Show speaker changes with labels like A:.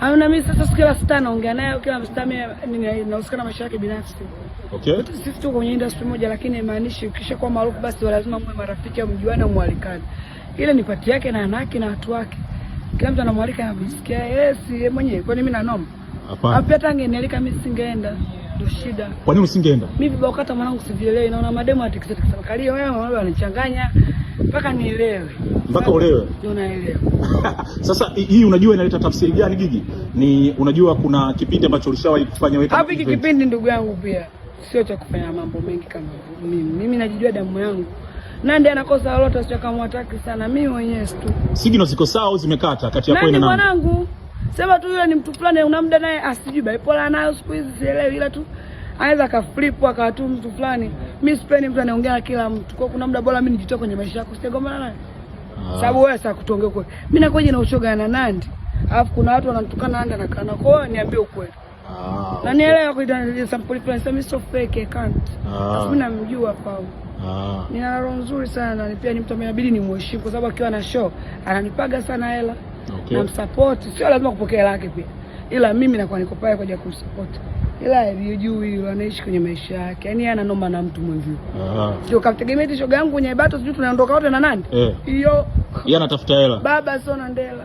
A: Hauna mimi sasa kila star naongea naye, kila star mimi nahusika na maisha yake binafsi.
B: Okay.
A: Sisi tuko kwenye industry moja, lakini haimaanishi ukisha kuwa maarufu basi lazima mwe marafiki au mjuane mwalikane. Ile ni pati yake na anaki na watu wake. Kila mtu anamwalika anajisikia yes yeye mwenyewe. Kwani mimi na noma?
B: Hapana.
A: Hapo hata angenialika mimi singeenda. Ndio shida.
B: Kwa nini usingeenda?
A: Mimi vibao kata mwanangu sivielewi, naona mademo atikisa kalia wewe wanachanganya mpaka nielewe.
B: Mpaka uelewe.
A: Ndio naelewa.
B: Sasa hii unajua inaleta tafsiri gani Gigi? Ni unajua kuna kipindi ambacho ulishawahi kufanya wewe.
A: Hapo hiki kipindi ndugu yangu pia sio cha kufanya mambo mengi kama mimi. Mimi najijua damu yangu. Nandi anakosa lolote sio kama hataki sana. Mimi mwenyewe tu.
B: Signal ziko sawa au zimekata kati yako na
A: Nandi?
B: Nandi
A: Mwanangu. Sema tu yule ni mtu fulani una muda naye asijui bipolar nayo siku hizi sielewi, ila tu anaweza kaflip akatu mtu fulani. Mimi sipendi mtu anaongea na kila mtu. Kwa kuna muda bora mimi nijitoe kwenye maisha yako sigombana naye. Sababu wewe sasa kutonge kweli. Mimi nakoje na ushoga na Nandi. Alafu kuna watu wanatukana Nandi na kana. Kwa hiyo niambie ukweli.
B: Okay.
A: Na nielewa kwa sample fulani sasa mimi so fake I can't. Sasa mimi namjua Paul. Nina roho nzuri sana, na pia ni mtu inabidi nimheshimu kwa sababu akiwa na show ananipaga sana hela.
B: Okay.
A: Namsupport, sio lazima kupokea hela yake pia. Ila mimi nakuwa niko pale kwa ajili ya kumsupport. Ila yeye anaishi kwenye maisha yake. Yaani ana noma na mtu mwenzio. Sio kamtegemea shoga yangu kwenye bato sijui tunaondoka wote na Nandi. Hiyo.
B: Yeye anatafuta hela.
A: Baba sio na ndela.